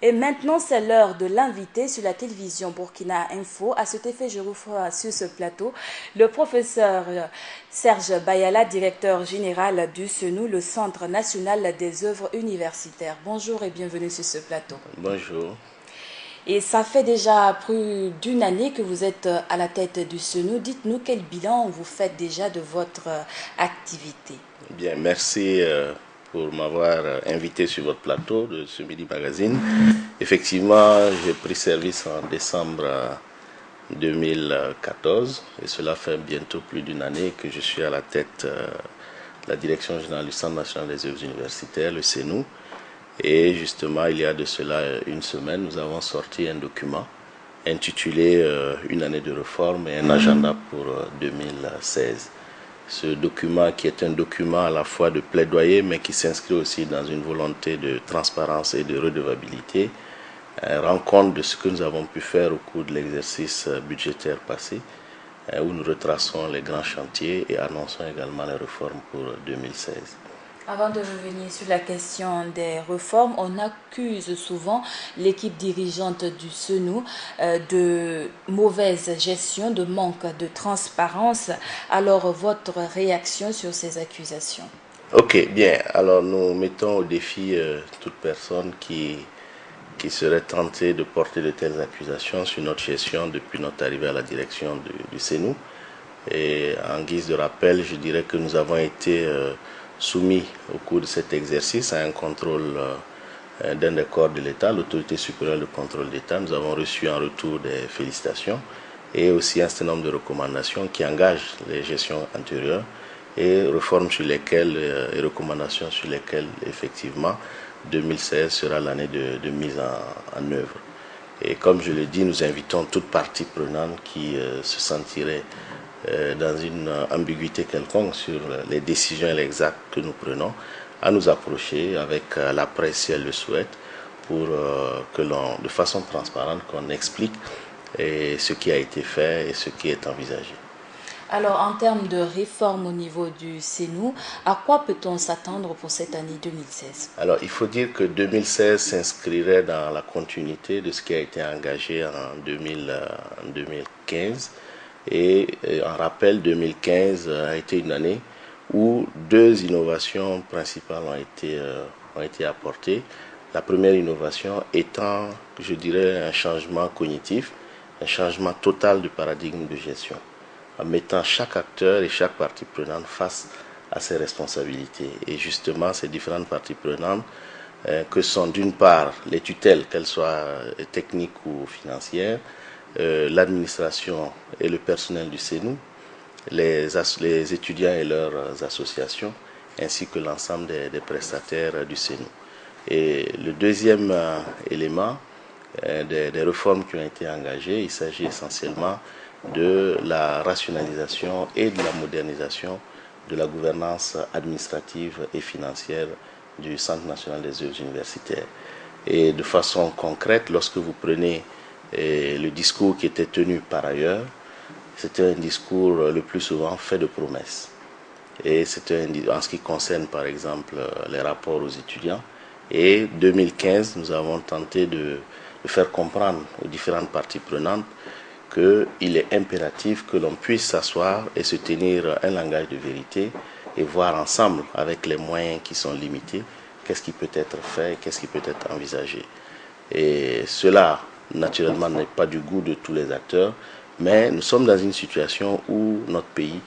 Et maintenant, c'est l'heure de l'inviter sur la télévision Burkina Info. À cet effet, je reçois sur ce plateau le professeur Serge Bayala, directeur général du CENU, le Centre national des œuvres universitaires. Bonjour et bienvenue sur ce plateau. Bonjour. Et ça fait déjà plus d'une année que vous êtes à la tête du CENU. Dites-nous quel bilan vous faites déjà de votre activité. Bien, merci pour m'avoir invité sur votre plateau de ce Midi Magazine. Effectivement, j'ai pris service en décembre 2014 et cela fait bientôt plus d'une année que je suis à la tête de la direction générale du Centre national des œuvres universitaires, le CENU. Et justement, il y a de cela une semaine, nous avons sorti un document intitulé Une année de réforme et un agenda pour 2016. Ce document qui est un document à la fois de plaidoyer mais qui s'inscrit aussi dans une volonté de transparence et de redevabilité, rend compte de ce que nous avons pu faire au cours de l'exercice budgétaire passé, où nous retraçons les grands chantiers et annonçons également les réformes pour 2016. Avant de revenir sur la question des réformes, on accuse souvent l'équipe dirigeante du CENU de mauvaise gestion, de manque de transparence. Alors, votre réaction sur ces accusations? Ok, bien. Alors, nous mettons au défi toute personne qui serait tentée de porter de telles accusations sur notre gestion depuis notre arrivée à la direction du CENU. Et en guise de rappel, je dirais que nous avons été soumis au cours de cet exercice à un contrôle d'un des corps de l'État, l'autorité supérieure de contrôle d'État. Nous avons reçu en retour des félicitations et aussi un certain nombre de recommandations qui engagent les gestions antérieures et réformes sur lesquelles et recommandations sur lesquelles effectivement 2016 sera l'année de mise en œuvre. Et comme je l'ai dit, nous invitons toute partie prenante qui se sentirait dans une ambiguïté quelconque sur les décisions et les actes que nous prenons, à nous approcher avec la presse si elle le souhaite, pour que l'on, de façon transparente, qu'on explique ce qui a été fait et ce qui est envisagé. Alors, en termes de réforme au niveau du CENU, à quoi peut-on s'attendre pour cette année 2016? Alors, il faut dire que 2016 s'inscrirait dans la continuité de ce qui a été engagé en 2015. Et en rappel, 2015 a été une année où deux innovations principales ont été apportées. La première innovation étant, je dirais, un changement cognitif, un changement total du paradigme de gestion, en mettant chaque acteur et chaque partie prenante face à ses responsabilités. Et justement, ces différentes parties prenantes, que sont d'une part les tutelles, qu'elles soient techniques ou financières, l'administration et le personnel du CENU, les étudiants et leurs associations, ainsi que l'ensemble des prestataires du CENU. Et le deuxième élément des réformes qui ont été engagées, il s'agit essentiellement de la rationalisation et de la modernisation de la gouvernance administrative et financière du Centre national des œuvres universitaires. Et de façon concrète, lorsque vous prenez le discours qui était tenu par ailleurs, c'était un discours le plus souvent fait de promesses. Et c'était en ce qui concerne par exemple les rapports aux étudiants. Et 2015, nous avons tenté de faire comprendre aux différentes parties prenantes qu'il est impératif que l'on puisse s'asseoir et se tenir un langage de vérité et voir ensemble, avec les moyens qui sont limités, qu'est-ce qui peut être fait, qu'est-ce qui peut être envisagé. Et cela, naturellement, n'est pas du goût de tous les acteurs, mais nous sommes dans une situation où notre pays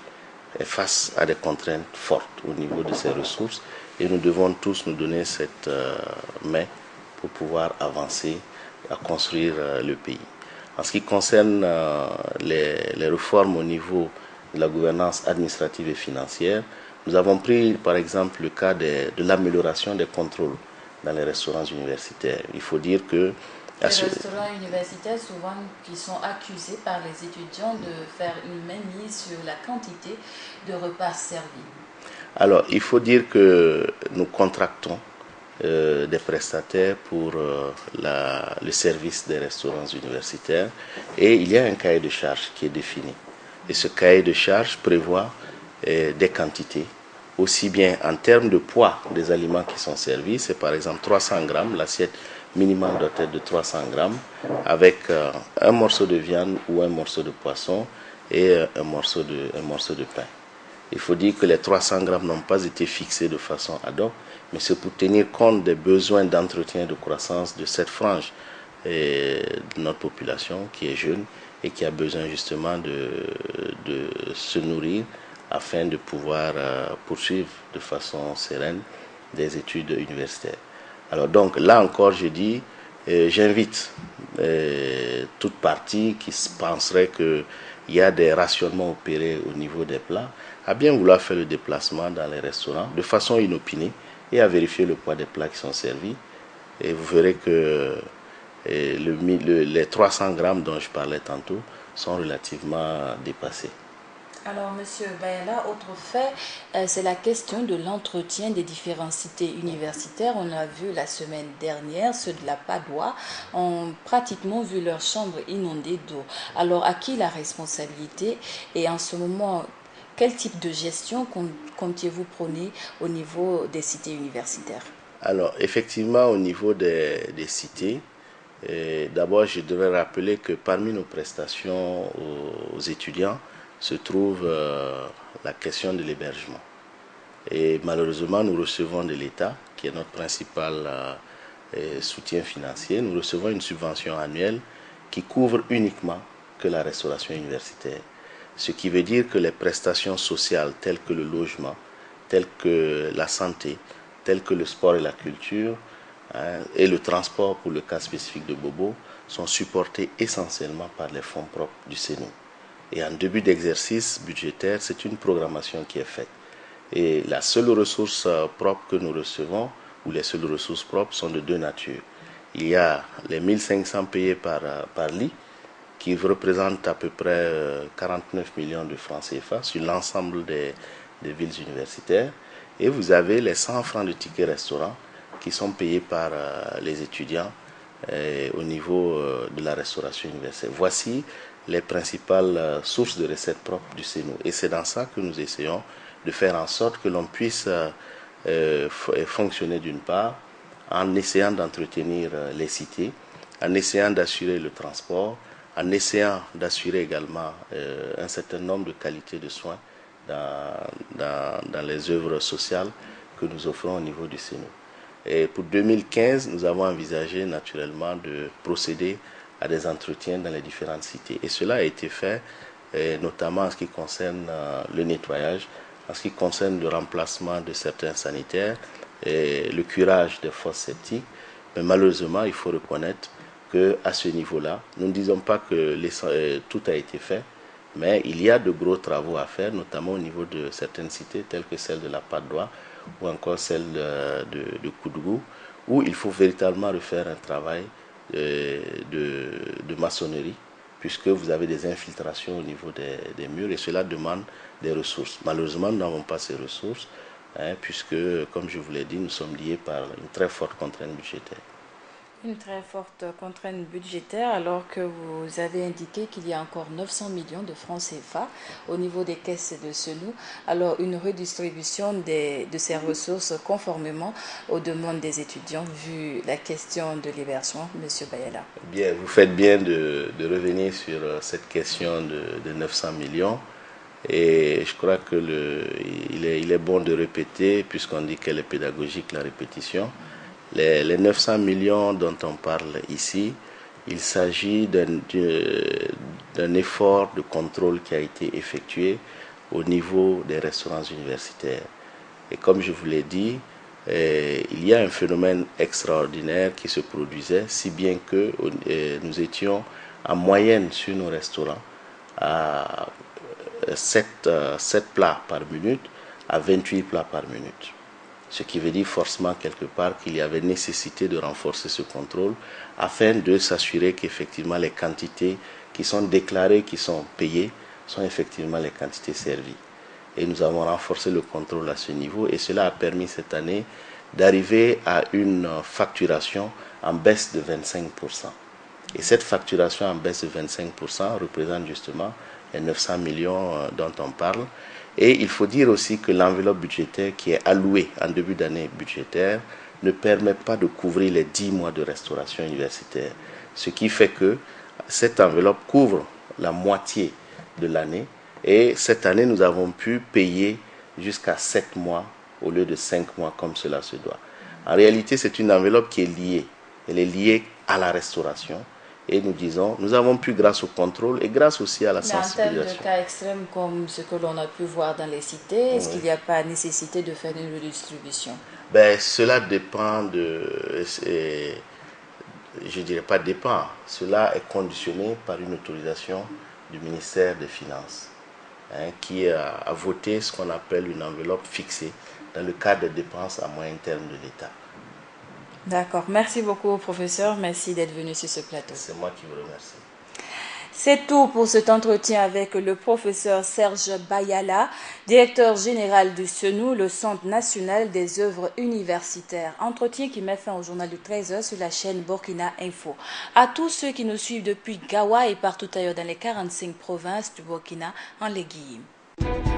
est face à des contraintes fortes au niveau de ses ressources et nous devons tous nous donner cette main pour pouvoir avancer à construire le pays. En ce qui concerne les réformes au niveau de la gouvernance administrative et financière, nous avons pris par exemple le cas de l'amélioration des contrôles dans les restaurants universitaires. Il faut dire que les restaurants universitaires, souvent, qui sont accusés par les étudiants de faire une mainmise sur la quantité de repas servis. Alors, il faut dire que nous contractons des prestataires pour le service des restaurants universitaires et il y a un cahier de charges qui est défini. Et ce cahier de charges prévoit des quantités, aussi bien en termes de poids des aliments qui sont servis, c'est par exemple 300 grammes, l'assiette minimale doit être de 300 grammes avec un morceau de viande ou un morceau de poisson et un morceau de pain. Il faut dire que les 300 grammes n'ont pas été fixés de façon ad hoc, mais c'est pour tenir compte des besoins d'entretien et de croissance de cette frange de notre population qui est jeune et qui a besoin justement de se nourrir afin de pouvoir poursuivre de façon sereine des études universitaires. Alors donc là encore je dis, j'invite toute partie qui penserait qu'il y a des rationnements opérés au niveau des plats à bien vouloir faire le déplacement dans les restaurants de façon inopinée et à vérifier le poids des plats qui sont servis. Et vous verrez que les 300 grammes dont je parlais tantôt sont relativement dépassés. Alors, Monsieur Bayala, autre fait, c'est la question de l'entretien des différentes cités universitaires. On a vu la semaine dernière, ceux de la Padoue ont pratiquement vu leurs chambres inondées d'eau. Alors, à qui la responsabilité? Et en ce moment, quel type de gestion comptiez-vous prôner au niveau des cités universitaires? Alors, effectivement, au niveau des cités, d'abord, je devrais rappeler que parmi nos prestations aux étudiants se trouve la question de l'hébergement. Et malheureusement, nous recevons de l'État, qui est notre principal soutien financier, nous recevons une subvention annuelle qui couvre uniquement que la restauration universitaire. Ce qui veut dire que les prestations sociales telles que le logement, telles que la santé, telles que le sport et la culture, et le transport pour le cas spécifique de Bobo sont supportés essentiellement par les fonds propres du CENU. Et en début d'exercice budgétaire, c'est une programmation qui est faite. Et la seule ressource propre que nous recevons, ou les seules ressources propres, sont de deux natures. Il y a les 1500 payés par lit, qui représentent à peu près 49 millions de francs CFA sur l'ensemble des villes universitaires. Et vous avez les 100 francs de tickets restaurant qui sont payés par les étudiants au niveau de la restauration universitaire. Voici les principales sources de recettes propres du CENU. Et c'est dans ça que nous essayons de faire en sorte que l'on puisse fonctionner d'une part en essayant d'entretenir les cités, en essayant d'assurer le transport, en essayant d'assurer également un certain nombre de qualités de soins dans les œuvres sociales que nous offrons au niveau du CENU. Et pour 2015, nous avons envisagé naturellement de procéder à des entretiens dans les différentes cités. Et cela a été fait notamment en ce qui concerne le nettoyage, en ce qui concerne le remplacement de certains sanitaires, et le curage des fosses septiques. Mais malheureusement, il faut reconnaître qu'à ce niveau-là, nous ne disons pas que tout a été fait, mais il y a de gros travaux à faire, notamment au niveau de certaines cités, telles que celle de la Padoue ou encore celle de Koudougou, où il faut véritablement refaire un travail de maçonnerie, puisque vous avez des infiltrations au niveau des murs et cela demande des ressources. Malheureusement, nous n'avons pas ces ressources, puisque, comme je vous l'ai dit, nous sommes liés par une très forte contrainte budgétaire. Une très forte contrainte budgétaire alors que vous avez indiqué qu'il y a encore 900 millions de francs CFA au niveau des caisses de CENU. Alors une redistribution de ces ressources conformément aux demandes des étudiants vu la question de l'hébergement, M. Bayala. Bien, vous faites bien de revenir sur cette question de 900 millions. Et je crois qu'il est bon de répéter, puisqu'on dit qu'elle est pédagogique, la répétition. Les 900 millions dont on parle ici, il s'agit d'un effort de contrôle qui a été effectué au niveau des restaurants universitaires. Et comme je vous l'ai dit, il y a un phénomène extraordinaire qui se produisait, si bien que nous étions en moyenne sur nos restaurants à 7 plats par minute à 28 plats par minute. Ce qui veut dire forcément quelque part qu'il y avait nécessité de renforcer ce contrôle afin de s'assurer qu'effectivement les quantités qui sont déclarées, qui sont payées, sont effectivement les quantités servies. Et nous avons renforcé le contrôle à ce niveau et cela a permis cette année d'arriver à une facturation en baisse de 25%. Et cette facturation en baisse de 25% représente justement les 900 millions dont on parle. Et il faut dire aussi que l'enveloppe budgétaire qui est allouée en début d'année budgétaire ne permet pas de couvrir les 10 mois de restauration universitaire. Ce qui fait que cette enveloppe couvre la moitié de l'année. Et cette année, nous avons pu payer jusqu'à 7 mois au lieu de 5 mois comme cela se doit. En réalité, c'est une enveloppe qui est liée. Elle est liée à la restauration. Et nous disons, nous avons pu, grâce au contrôle et grâce aussi à la sensibilisation. Mais en termes de cas extrêmes comme ce que l'on a pu voir dans les cités, est-ce qu'il n'y a pas nécessité de faire une redistribution? Cela dépend de... je ne dirais pas dépend. Cela est conditionné par une autorisation du ministère des Finances, qui a voté ce qu'on appelle une enveloppe fixée dans le cadre des dépenses à moyen terme de l'État. D'accord. Merci beaucoup, professeur. Merci d'être venu sur ce plateau. C'est moi qui vous remercie. C'est tout pour cet entretien avec le professeur Serge Bayala, directeur général du CENU, le Centre national des œuvres universitaires. Entretien qui met fin au journal de 13h sur la chaîne Burkina Info. À tous ceux qui nous suivent depuis Gawa et partout ailleurs dans les 45 provinces du Burkina, en les guillemets.